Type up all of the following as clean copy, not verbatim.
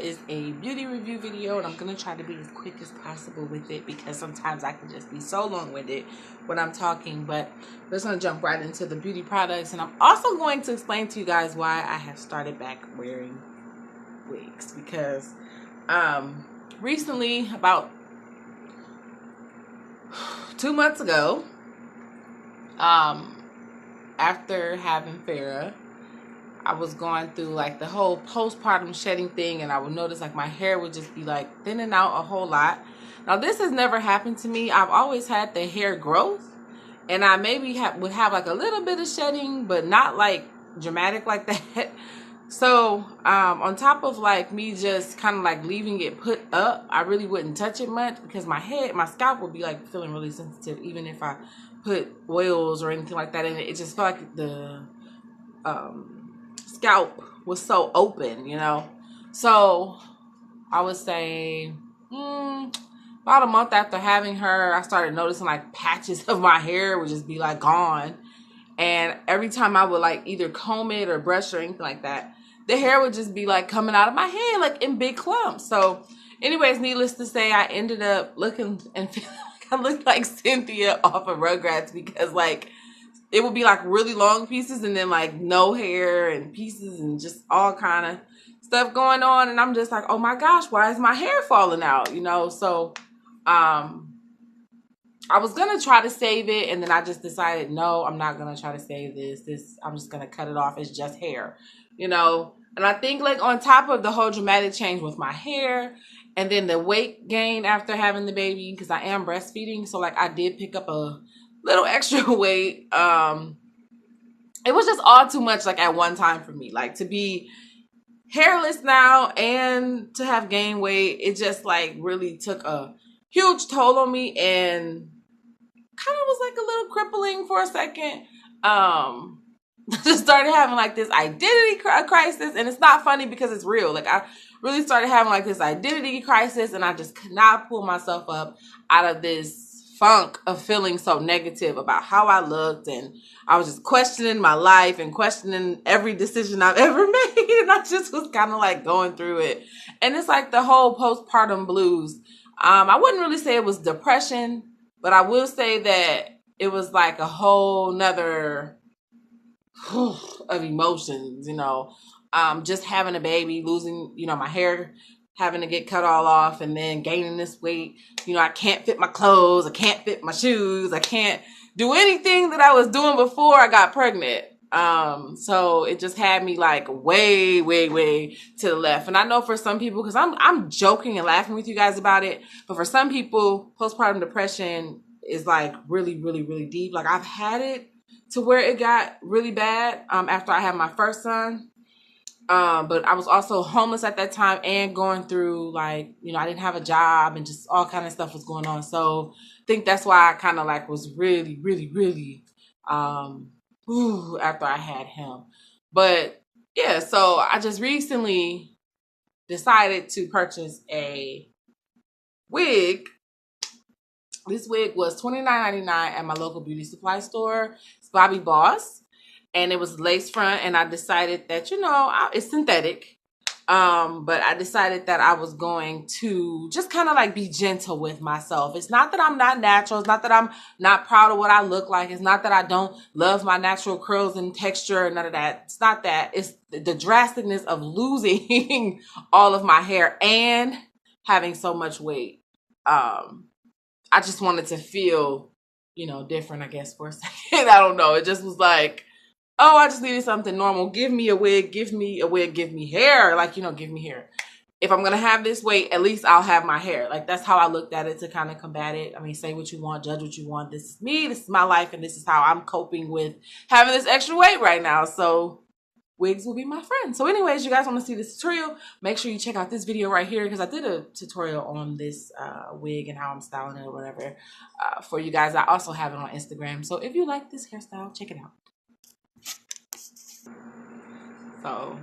is a beauty review video, and I'm going to try to be as quick as possible with it because sometimes I can just be so long-winded when I'm talking. But I'm just going to jump right into the beauty products, and I'm also going to explain to you guys why I have started back wearing wigs. Because recently, about 2 months ago, after having Farrah, I was going through like the whole postpartum shedding thing, and I would notice like my hair would just be like thinning out a whole lot. Now this has never happened to me. I've always had the hair growth, and I maybe would have like a little bit of shedding, but not like dramatic like that. So on top of like me just kind of like leaving it put up, I really wouldn't touch it much because my scalp would be like feeling really sensitive, even if I put oils or anything like that in it. It just felt like the scalp was so open, you know. So I would say about a month after having her, I started noticing like patches of my hair would just be like gone, and every time I would like either comb it or brush or anything like that, the hair would just be like coming out of my head like in big clumps. So anyways, needless to say, I ended up looking and feeling like I looked like Cynthia off of Rugrats, because like it would be like really long pieces and then like no hair and pieces and just all kind of stuff going on. And I'm just like, oh my gosh, why is my hair falling out? You know, so I was going to try to save it, and then I just decided, no, I'm not going to try to save this. I'm just going to cut it off. It's just hair, you know. And I think like on top of the whole dramatic change with my hair and then the weight gain after having the baby, because I am breastfeeding, so like I did pick up a little extra weight. It was just all too much like at one time for me, like to be hairless now and to have gained weight. It just like really took a huge toll on me and kind of was like a little crippling for a second. Just started having like this identity crisis, and it's not funny because it's real. Like I really started having like this identity crisis, and I just could not pull myself up out of this funk of feeling so negative about how I looked, and I was just questioning my life and questioning every decision I've ever made, and I just was kind of like going through it. And it's like the whole postpartum blues. I wouldn't really say it was depression, but I will say that it was like a whole nother of emotions, you know. Just having a baby, losing, you know, my hair having to get cut all off, and then gaining this weight. You know, I can't fit my clothes, I can't fit my shoes, I can't do anything that I was doing before I got pregnant. So it just had me like way to the left. And I know for some people, because I'm joking and laughing with you guys about it, but for some people, postpartum depression is like really deep. Like I've had it to where it got really bad after I had my first son. But I was also homeless at that time and going through like, you know, I didn't have a job and just all kind of stuff was going on. So I think that's why I kind of like was really after I had him. But yeah, so I just recently decided to purchase a wig. This wig was $29.99 at my local beauty supply store. It's Bobbi Boss. And it was lace front, and I decided that, you know, it's synthetic. But I decided that I was going to just kind of like be gentle with myself. It's not that I'm not natural. It's not that I'm not proud of what I look like. It's not that I don't love my natural curls and texture and none of that. It's not that. It's the drasticness of losing all of my hair and having so much weight. I just wanted to feel, you know, different, I guess, for a second. I don't know. It just was like, oh, I just needed something normal. Give me a wig, give me a wig, give me hair. Like, you know, give me hair. If I'm going to have this weight, at least I'll have my hair. Like, that's how I looked at it to kind of combat it. I mean, say what you want, judge what you want. This is me, this is my life, and this is how I'm coping with having this extra weight right now. So wigs will be my friend. So anyways, you guys want to see this tutorial, make sure you check out this video right here, because I did a tutorial on this wig and how I'm styling it or whatever for you guys. I also have it on Instagram. So if you like this hairstyle, check it out. So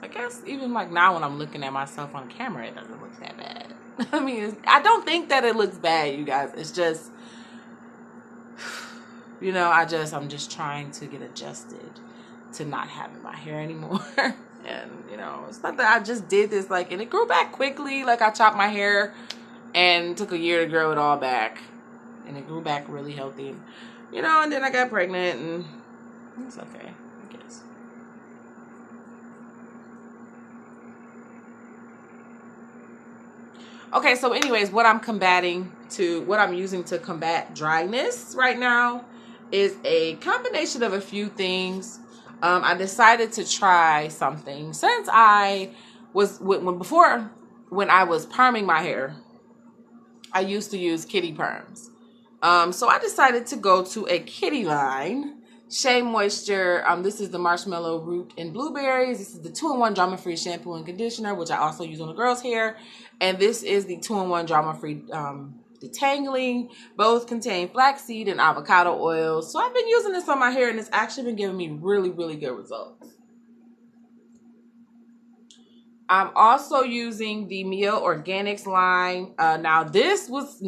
I guess even like now when I'm looking at myself on camera, it doesn't look that bad. I mean, I don't think that it looks bad, you guys. It's just, you know, I'm just trying to get adjusted to not having my hair anymore. And, you know, it's not that I just did this, like, and it grew back quickly. Like, I chopped my hair and it took a year to grow it all back. And it grew back really healthy. And, you know, and then I got pregnant, and it's okay, I guess. Okay, so anyways, what I'm using to combat dryness right now is a combination of a few things. I decided to try something since I was when I was perming my hair. I used to use kitty perms. So I decided to go to a kitty line. Shea Moisture. This is the marshmallow root and blueberries. This is the 2-in-1 drama-free shampoo and conditioner, which I also use on the girls' hair. And this is the 2-in-1 drama-free detangling. Both contain flaxseed and avocado oil. So I've been using this on my hair, and it's actually been giving me really, really good results. I'm also using the Mielle Organics line. Now this was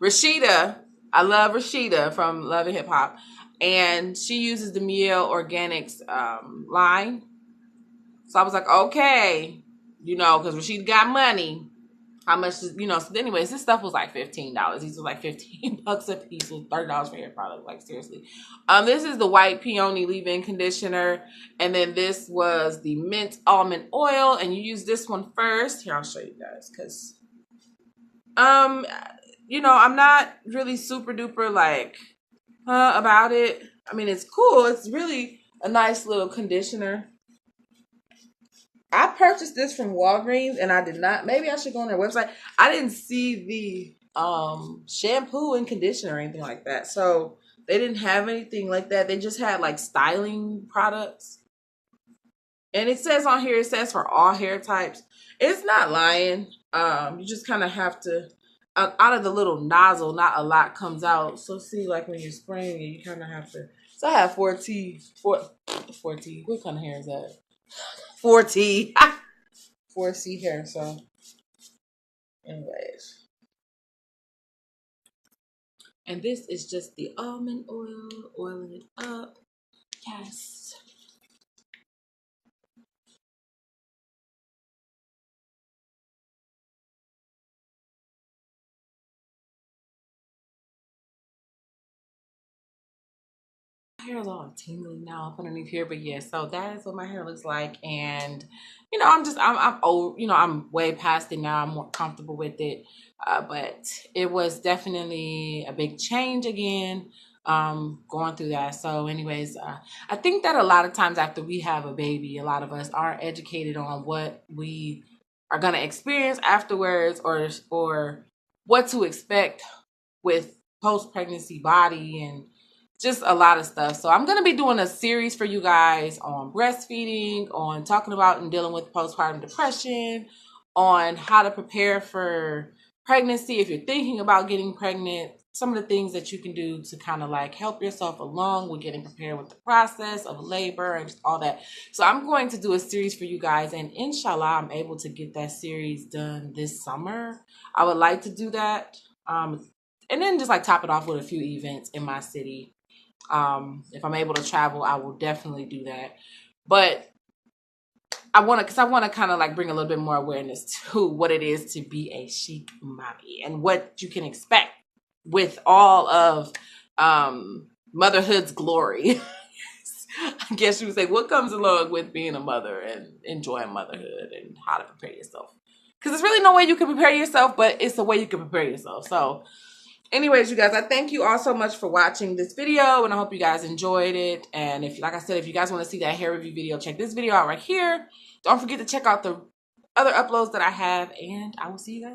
Rashida. I love Rashida from Love and Hip Hop, and she uses the Mielle Organics line. So I was like, okay, you know, because Rashida got money. How much, you know? So anyways, this stuff was like $15. These were like $15 a piece, with $30 for hair product. Like, seriously. This is the white peony leave-in conditioner, and then this was the mint almond oil, and you use this one first. Here, I'll show you guys, because you know, I'm not really super duper like about it. I mean, it's cool. It's really a nice little conditioner. I purchased this from Walgreens, and I did not. Maybe I should go on their website. I didn't see the shampoo and conditioner or anything like that. So they didn't have anything like that. They just had like styling products. And it says on here, it says for all hair types. It's not lying. You just kind of have to, out of the little nozzle, not a lot comes out. So see, like when you're spraying it, you kind of have to. So I have 4T. What kind of hair is that? 4T. 4C hair. So anyways. And this is just the almond oil, oiling it up. Yes. My hair is all tingling now up underneath here, but yeah, so that is what my hair looks like. And you know, I'm old, you know, I'm way past it now. I'm more comfortable with it. But it was definitely a big change again, going through that. So anyways, I think that a lot of times after we have a baby, a lot of us aren't educated on what we are going to experience afterwards, or what to expect with post-pregnancy body and just a lot of stuff. So I'm going to be doing a series for you guys on breastfeeding, on talking about and dealing with postpartum depression, on how to prepare for pregnancy if you're thinking about getting pregnant, some of the things that you can do to kind of like help yourself along with getting prepared with the process of labor and just all that. So I'm going to do a series for you guys, and inshallah I'm able to get that series done this summer. I would like to do that, and then just like top it off with a few events in my city. If I'm able to travel, I will definitely do that. But I want to kind of like bring a little bit more awareness to what it is to be a chic mommy and what you can expect with all of motherhood's glory. I guess you would say, what comes along with being a mother and enjoying motherhood and how to prepare yourself. Because there's really no way you can prepare yourself, but it's a way you can prepare yourself. So anyways, you guys, I thank you all so much for watching this video, and I hope you guys enjoyed it. And if, like I said, if you guys want to see that hair review video, check this video out right here. Don't forget to check out the other uploads that I have, and I will see you guys.